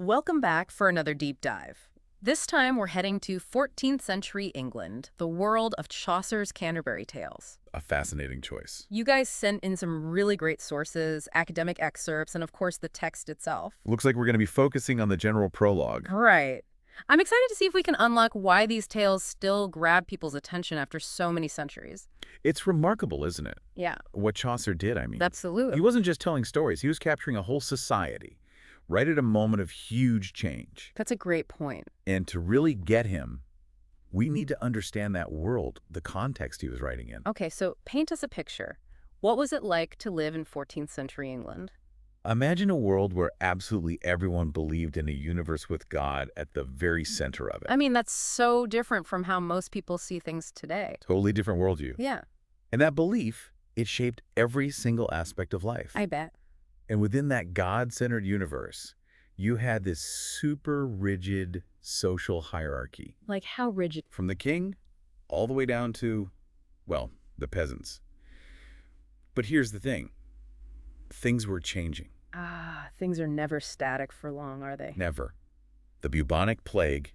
Welcome back for another deep dive. This time we're heading to 14th century England, the world of Chaucer's Canterbury Tales. A fascinating choice. You guys sent in some really great sources, academic excerpts, and of course the text itself. Looks like we're going to be focusing on the general prologue. Right. I'm excited to see if we can unlock why these tales still grab people's attention after so many centuries. It's remarkable, isn't it? Yeah, What Chaucer did, I mean. absolutely. He wasn't just telling stories, he was capturing a whole society, right at a moment of huge change. That's a great point. And to really get him, we need to understand that world, the context he was writing in. Okay, so paint us a picture. What was it like to live in 14th century England? Imagine a world where absolutely everyone believed in a universe with God at the very center of it. I mean, that's so different from how most people see things today. Totally different worldview. Yeah, And that belief, it shaped every single aspect of life. I bet. And within that God-centered universe, you had this super rigid social hierarchy. Like how rigid? From the king all the way down to, well, the peasants. But here's the thing. Things were changing. Things are never static for long, are they? Never. The bubonic plague,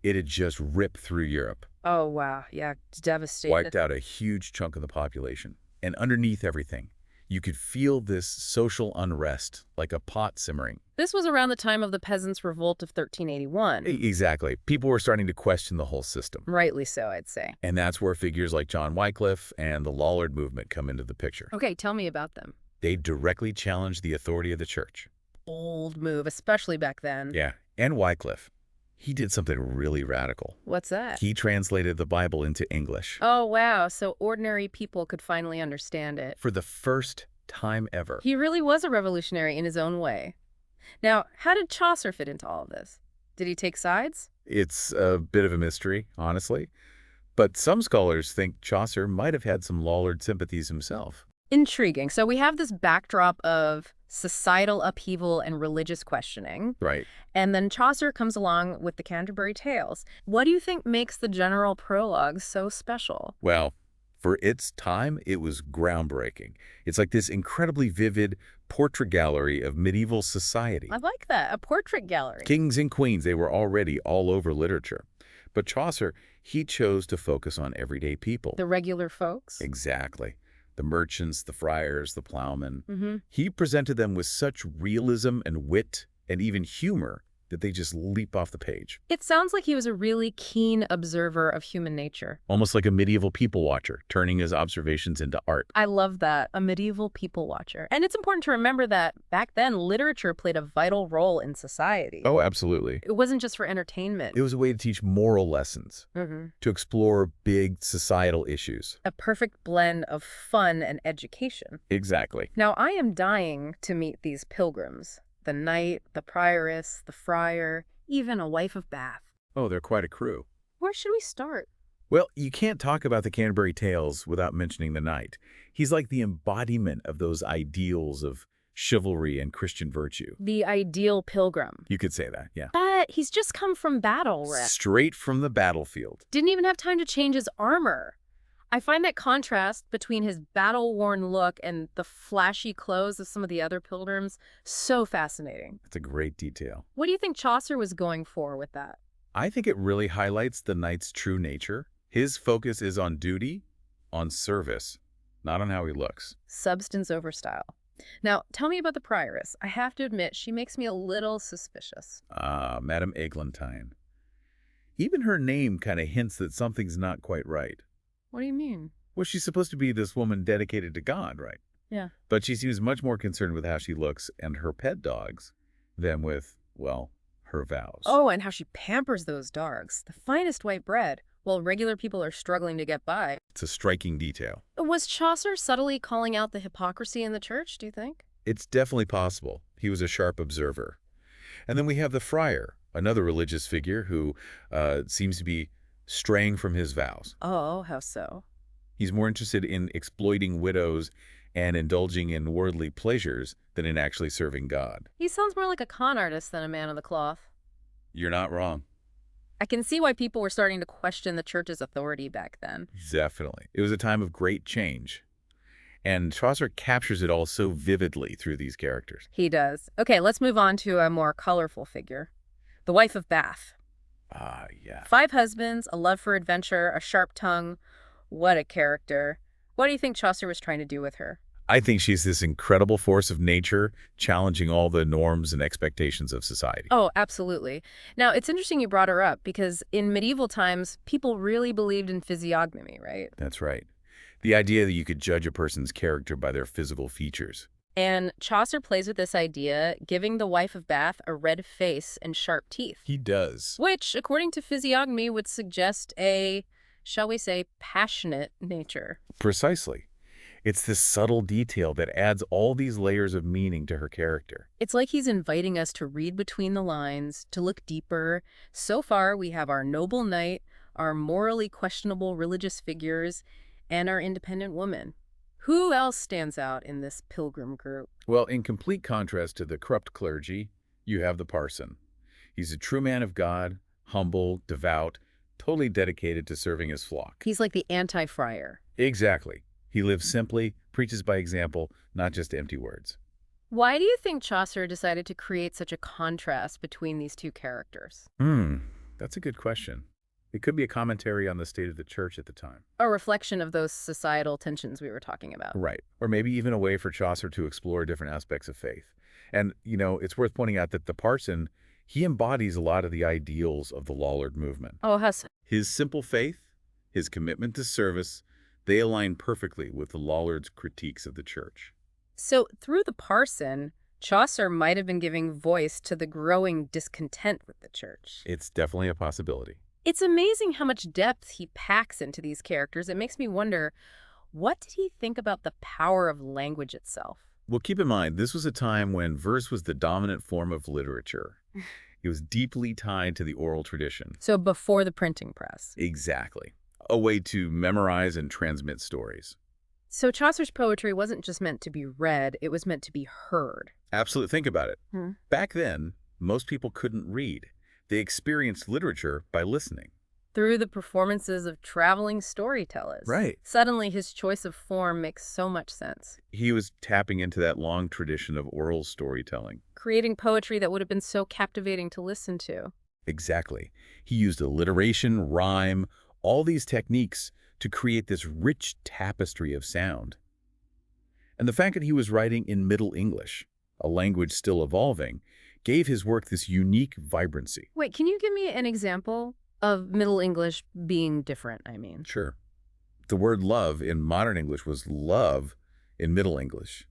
it had just ripped through Europe. Oh, wow. Yeah, it's devastating. Wiped out a huge chunk of the population. And underneath everything, you could feel this social unrest, like a pot simmering. This was around the time of the Peasants' Revolt of 1381. Exactly. People were starting to question the whole system. Rightly so, I'd say. And that's where figures like John Wycliffe and the Lollardy movement come into the picture. Okay, tell me about them. They directly challenged the authority of the church. Bold move, especially back then. Yeah, and Wycliffe, he did something really radical. What's that? He translated the Bible into English. Oh, wow. So ordinary people could finally understand it. For the first time ever. He really was a revolutionary in his own way. Now, how did Chaucer fit into all of this? Did he take sides? It's a bit of a mystery, honestly. But some scholars think Chaucer might have had some Lollard sympathies himself. Intriguing. So we have this backdrop of societal upheaval and religious questioning. Right. And then Chaucer comes along with the Canterbury Tales. What do you think makes the general prologue so special? Well, for its time, it was groundbreaking. It's like this incredibly vivid portrait gallery of medieval society. I like that. A portrait gallery. Kings and queens, they were already all over literature. But Chaucer, he chose to focus on everyday people. The regular folks. Exactly. The merchants, the friars, the plowmen. Mm-hmm. He presented them with such realism and wit and even humor that they just leap off the page. It sounds like he was a really keen observer of human nature. Almost like a medieval people watcher, turning his observations into art. I love that, a medieval people watcher. And it's important to remember that back then, literature played a vital role in society. Oh, absolutely. It wasn't just for entertainment. It was a way to teach moral lessons, Mm-hmm. to explore big societal issues. A perfect blend of fun and education. Exactly. Now, I am dying to meet these pilgrims. The knight, the prioress, the friar, even a wife of Bath. Oh, they're quite a crew. Where should we start? Well, you can't talk about the Canterbury Tales without mentioning the knight. He's like the embodiment of those ideals of chivalry and Christian virtue. The ideal pilgrim. You could say that, yeah. But he's just come from battle, Rick. Straight from the battlefield. Didn't even have time to change his armor. I find that contrast between his battle-worn look and the flashy clothes of some of the other pilgrims so fascinating. That's a great detail. What do you think Chaucer was going for with that? I think it really highlights the knight's true nature. His focus is on duty, on service, not on how he looks. Substance over style. Now, tell me about the prioress. I have to admit, she makes me a little suspicious. Madame Eglantine. Even her name kind of hints that something's not quite right. What do you mean? Well, she's supposed to be this woman dedicated to God, right? Yeah. But she seems much more concerned with how she looks and her pet dogs than with, well, her vows. Oh, and how she pampers those dogs. The finest white bread, while regular people are struggling to get by. It's a striking detail. Was Chaucer subtly calling out the hypocrisy in the church, do you think? It's definitely possible. He was a sharp observer. And then we have the friar, another religious figure who seems to be straying from his vows. Oh, how so? He's more interested in exploiting widows and indulging in worldly pleasures than in actually serving God. He sounds more like a con artist than a man of the cloth. You're not wrong. I can see why people were starting to question the church's authority back then. Definitely. It was a time of great change. And Chaucer captures it all so vividly through these characters. He does. Okay, let's move on to a more colorful figure. The wife of Bath. Ah, yeah. 5 husbands, a love for adventure, a sharp tongue. What a character. What do you think Chaucer was trying to do with her? I think she's this incredible force of nature, challenging all the norms and expectations of society. Oh, absolutely. Now, it's interesting you brought her up because in medieval times, people really believed in physiognomy, right? That's right. The idea that you could judge a person's character by their physical features. And Chaucer plays with this idea, giving the wife of Bath a red face and sharp teeth, He does. which, according to physiognomy, would suggest a, shall we say, passionate nature. Precisely. It's this subtle detail that adds all these layers of meaning to her character. It's like he's inviting us to read between the lines, to look deeper. So far, we have our noble knight, our morally questionable religious figures, and our independent woman. Who else stands out in this pilgrim group? Well, in complete contrast to the corrupt clergy, you have the parson. He's a true man of God, humble, devout, totally dedicated to serving his flock. He's like the anti-friar. Exactly. He lives simply, preaches by example, not just empty words. Why do you think Chaucer decided to create such a contrast between these two characters? That's a good question. It could be a commentary on the state of the church at the time. A reflection of those societal tensions we were talking about. Right. Or maybe even a way for Chaucer to explore different aspects of faith. And, it's worth pointing out that the parson, he embodies a lot of the ideals of the Lollard movement. Oh, Huss. His simple faith, his commitment to service, they align perfectly with the Lollard's critiques of the church. So through the parson, Chaucer might have been giving voice to the growing discontent with the church. It's definitely a possibility. It's amazing how much depth he packs into these characters. It makes me wonder, what did he think about the power of language itself? Well, keep in mind, this was a time when verse was the dominant form of literature. It was deeply tied to the oral tradition. So before the printing press. Exactly. A way to memorize and transmit stories. So Chaucer's poetry wasn't just meant to be read, it was meant to be heard. Absolutely. Think about it. Hmm. Back then, most people couldn't read. They experienced literature by listening. Through the performances of traveling storytellers. Right. Suddenly, his choice of form makes so much sense. He was tapping into that long tradition of oral storytelling. Creating poetry that would have been so captivating to listen to. Exactly. He used alliteration, rhyme, all these techniques to create this rich tapestry of sound. And the fact that he was writing in Middle English, a language still evolving, gave his work this unique vibrancy. Wait, can you give me an example of Middle English being different, I mean? Sure. The word love in modern English was love in Middle English.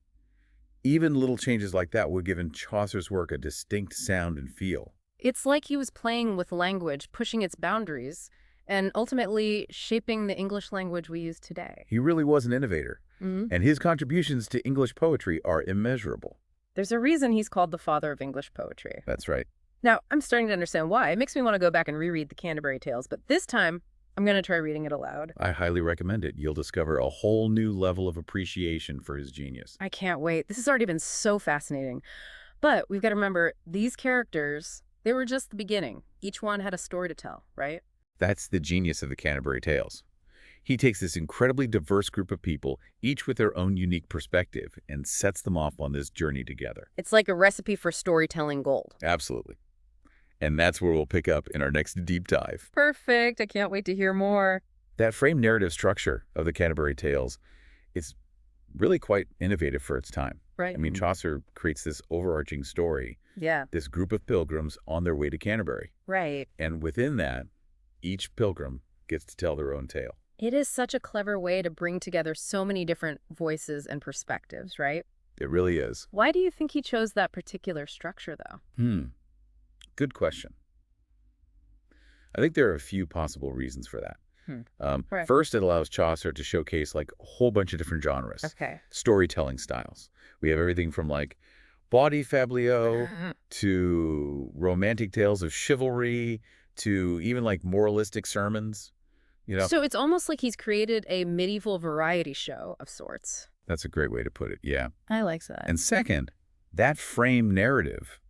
Even little changes like that would give in Chaucer's work a distinct sound and feel. It's like he was playing with language, pushing its boundaries, and ultimately shaping the English language we use today. He really was an innovator, and his contributions to English poetry are immeasurable. There's a reason he's called the father of English poetry. That's right. Now, I'm starting to understand why. It makes me want to go back and reread the Canterbury Tales, but this time, I'm going to try reading it aloud. I highly recommend it. You'll discover a whole new level of appreciation for his genius. I can't wait. This has already been so fascinating. But we've got to remember, these characters, they were just the beginning. Each one had a story to tell, right? That's the genius of the Canterbury Tales. He takes this incredibly diverse group of people, each with their own unique perspective, and sets them off on this journey together. It's like a recipe for storytelling gold. Absolutely. And that's where we'll pick up in our next deep dive. Perfect. I can't wait to hear more. That frame narrative structure of the Canterbury Tales is really quite innovative for its time. Right. I mean, Chaucer creates this overarching story, Yeah. this group of pilgrims on their way to Canterbury. Right. And within that, each pilgrim gets to tell their own tale. It is such a clever way to bring together so many different voices and perspectives, right? It really is. Why do you think he chose that particular structure, though? Good question. I think there are a few possible reasons for that. Right. First, it allows Chaucer to showcase like a whole bunch of different genres, Okay. storytelling styles. We have everything from like bawdy fabliaux to romantic tales of chivalry to even like moralistic sermons. So it's almost like he's created a medieval variety show of sorts. That's a great way to put it, yeah. I like that. And second, that frame narrative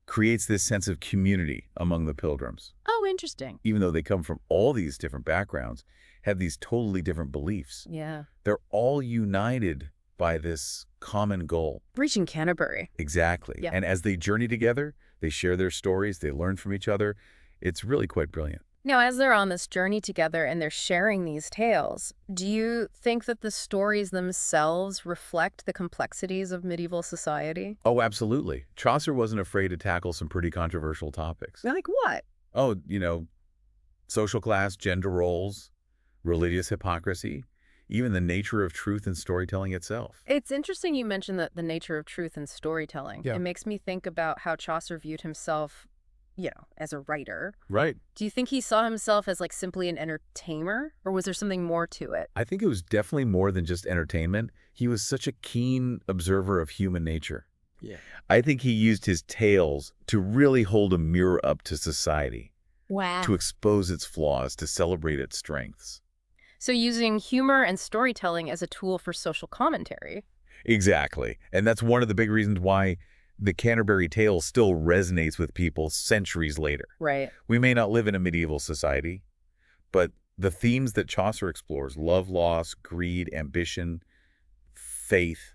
creates this sense of community among the pilgrims. Oh, interesting. Even though they come from all these different backgrounds, have these totally different beliefs. Yeah. They're all united by this common goal. Reaching Canterbury. Exactly. Yeah. And as they journey together, they share their stories, they learn from each other. It's really quite brilliant. Now, as they're on this journey together and they're sharing these tales, do you think that the stories themselves reflect the complexities of medieval society? Oh, absolutely. Chaucer wasn't afraid to tackle some pretty controversial topics. Like what? Oh, social class, gender roles, religious hypocrisy, even the nature of truth and storytelling itself. It's interesting you mentioned the nature of truth and storytelling. Yeah. It makes me think about how Chaucer viewed himself, as a writer. Right. Do you think he saw himself as like simply an entertainer, or was there something more to it? I think it was definitely more than just entertainment. He was such a keen observer of human nature. Yeah. I think he used his tales to really hold a mirror up to society, Wow. to expose its flaws, to celebrate its strengths. So using humor and storytelling as a tool for social commentary. Exactly. And that's one of the big reasons why the Canterbury Tales still resonates with people centuries later. Right. We may not live in a medieval society, but the themes that Chaucer explores, love, loss, greed, ambition, faith,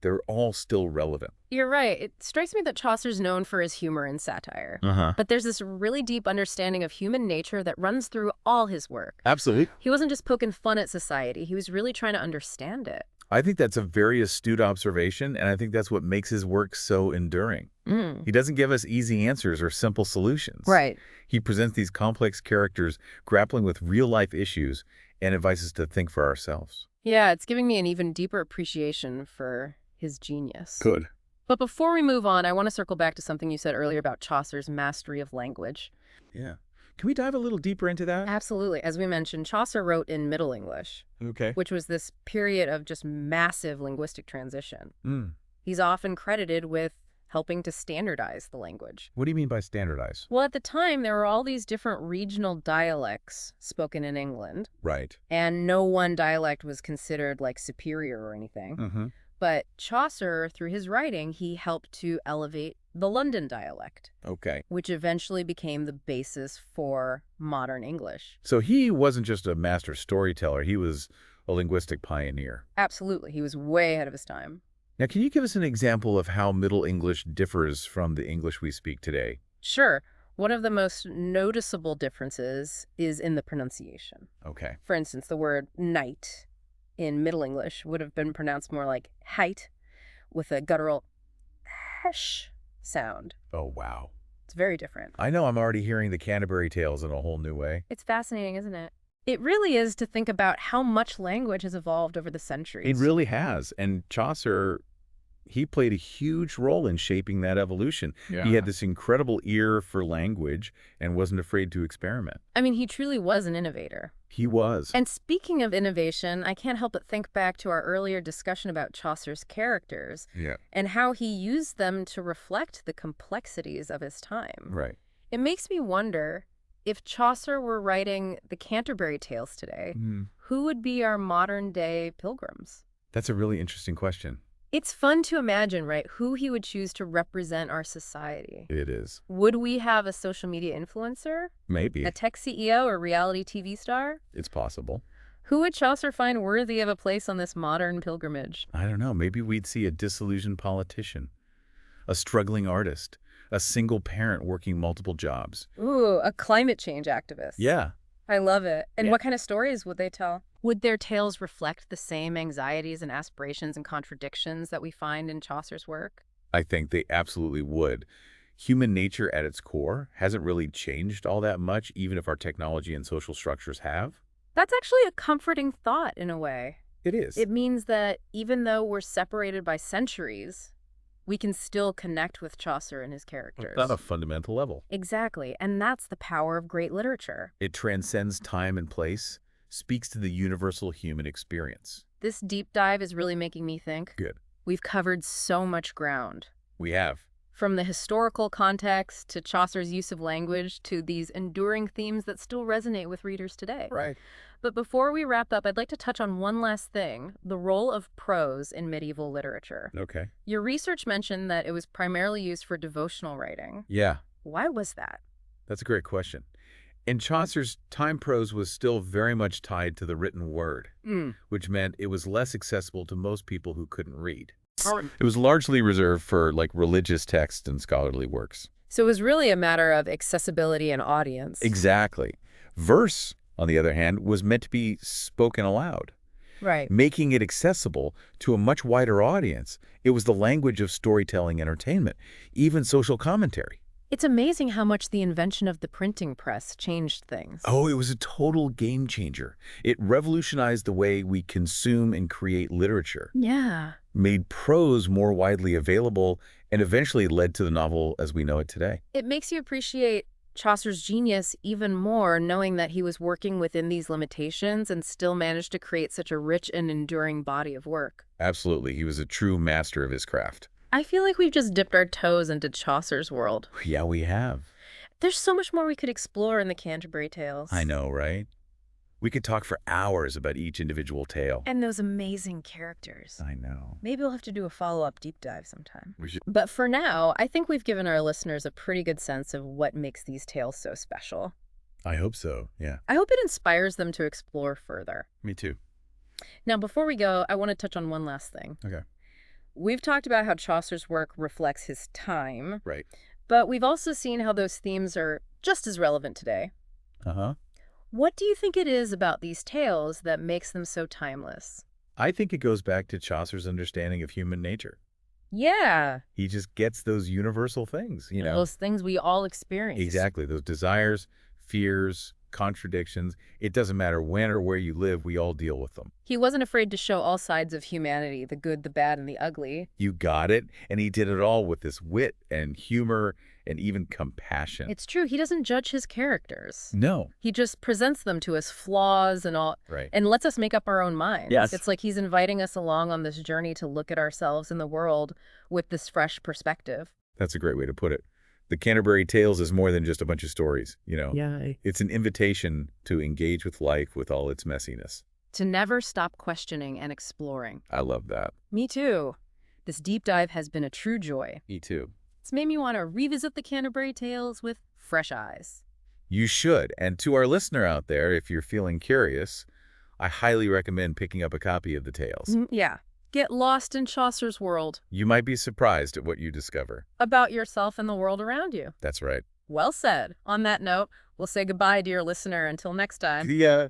they're all still relevant. You're right. It strikes me that Chaucer's known for his humor and satire. Uh-huh. But there's this really deep understanding of human nature that runs through all his work. Absolutely. He wasn't just poking fun at society. He was really trying to understand it. I think that's a very astute observation, and I think that's what makes his work so enduring. Mm. He doesn't give us easy answers or simple solutions. Right. He presents these complex characters grappling with real-life issues and invites us to think for ourselves. Yeah, it's giving me an even deeper appreciation for his genius. Good. But before we move on, I want to circle back to something you said earlier about Chaucer's mastery of language. Yeah. Can we dive a little deeper into that? Absolutely. As we mentioned, Chaucer wrote in Middle English, Okay. which was this period of just massive linguistic transition. Mm. He's often credited with helping to standardize the language. What do you mean by standardize? Well, at the time, there were all these different regional dialects spoken in England, Right. and no one dialect was considered like superior or anything. Mm-hmm. But Chaucer, through his writing, he helped to elevate the London dialect, Okay. which eventually became the basis for modern English. So he wasn't just a master storyteller, he was a linguistic pioneer. Absolutely. He was way ahead of his time. Now, can you give us an example of how Middle English differs from the English we speak today? Sure. One of the most noticeable differences is in the pronunciation. Okay. For instance, the word night in Middle English would have been pronounced more like height with a guttural hesh sound. Oh, wow. It's very different. I know I'm already hearing the Canterbury Tales in a whole new way. It's fascinating, isn't it? It really is to think about how much language has evolved over the centuries. It really has. And Chaucer, he played a huge role in shaping that evolution. Yeah. He had this incredible ear for language and wasn't afraid to experiment. I mean, he truly was an innovator. He was. And speaking of innovation, I can't help but think back to our earlier discussion about Chaucer's characters Yeah. and how he used them to reflect the complexities of his time. Right. It makes me wonder, if Chaucer were writing the Canterbury Tales today, who would be our modern-day pilgrims? That's a really interesting question. It's fun to imagine, right, who he would choose to represent our society. It is. Would we have a social media influencer, Maybe. a tech CEO, or reality TV star? It's possible. Who would Chaucer find worthy of a place on this modern pilgrimage? I don't know. Maybe we'd see a disillusioned politician, a struggling artist, a single parent working multiple jobs. Ooh, a climate change activist. Yeah. I love it. And Yeah. what kind of stories would they tell? Would their tales reflect the same anxieties and aspirations and contradictions that we find in Chaucer's work? I think they absolutely would. Human nature at its core hasn't really changed all that much, even if our technology and social structures have. That's actually a comforting thought in a way. It is. It means that even though we're separated by centuries, we can still connect with Chaucer and his characters. on a fundamental level. Exactly. And that's the power of great literature. It transcends time and place, speaks to the universal human experience. This deep dive is really making me think. Good. We've covered so much ground. We have. From the historical context to Chaucer's use of language to these enduring themes that still resonate with readers today. Right. But before we wrap up, I'd like to touch on one last thing, the role of prose in medieval literature. Okay. Your research mentioned that it was primarily used for devotional writing. Yeah, Why was that? that's a great question. In Chaucer's time, prose was still very much tied to the written word, which meant it was less accessible to most people who couldn't read. It was largely reserved for religious texts and scholarly works. So it was really a matter of accessibility and audience. Exactly. Verse, on the other hand, was meant to be spoken aloud, Right. making it accessible to a much wider audience. It was the language of storytelling, entertainment, even social commentary. It's amazing how much the invention of the printing press changed things. Oh, it was a total game changer. It revolutionized the way we consume and create literature, Yeah. made prose more widely available, and eventually led to the novel as we know it today. It makes you appreciate Chaucer's genius even more, knowing that he was working within these limitations and still managed to create such a rich and enduring body of work. Absolutely. He was a true master of his craft. I feel like we've just dipped our toes into Chaucer's world. Yeah, we have. There's so much more we could explore in the Canterbury Tales. I know, right? We could talk for hours about each individual tale. And those amazing characters. I know. Maybe we'll have to do a follow-up deep dive sometime. We should. But for now, I think we've given our listeners a pretty good sense of what makes these tales so special. I hope so, yeah. I hope it inspires them to explore further. Me too. Now, before we go, I want to touch on one last thing. Okay. We've talked about how Chaucer's work reflects his time, Right. but we've also seen how those themes are just as relevant today. Uh-huh. What do you think it is about these tales that makes them so timeless? I think it goes back to Chaucer's understanding of human nature. Yeah, He just gets those universal things, you know. those things we all experience. Exactly. Those desires, fears, contradictions. It doesn't matter when or where you live, we all deal with them. He wasn't afraid to show all sides of humanity, the good, the bad, and the ugly. You got it. And he did it all with this wit and humor and even compassion. It's true, he doesn't judge his characters. No. He just presents them to us flaws and all, Right. and lets us make up our own minds. Yes. It's like he's inviting us along on this journey to look at ourselves and the world with this fresh perspective. That's a great way to put it. The Canterbury Tales is more than just a bunch of stories, you know. Yeah. It's an invitation to engage with life with all its messiness. To never stop questioning and exploring. I love that. Me too. This deep dive has been a true joy. Me too. It's made me want to revisit the Canterbury Tales with fresh eyes. You should. And to our listener out there, if you're feeling curious, I highly recommend picking up a copy of the tales. Yeah. Get lost in Chaucer's world. You might be surprised at what you discover. About yourself and the world around you. That's right. Well said. On that note, we'll say goodbye, dear listener, until next time. Yeah.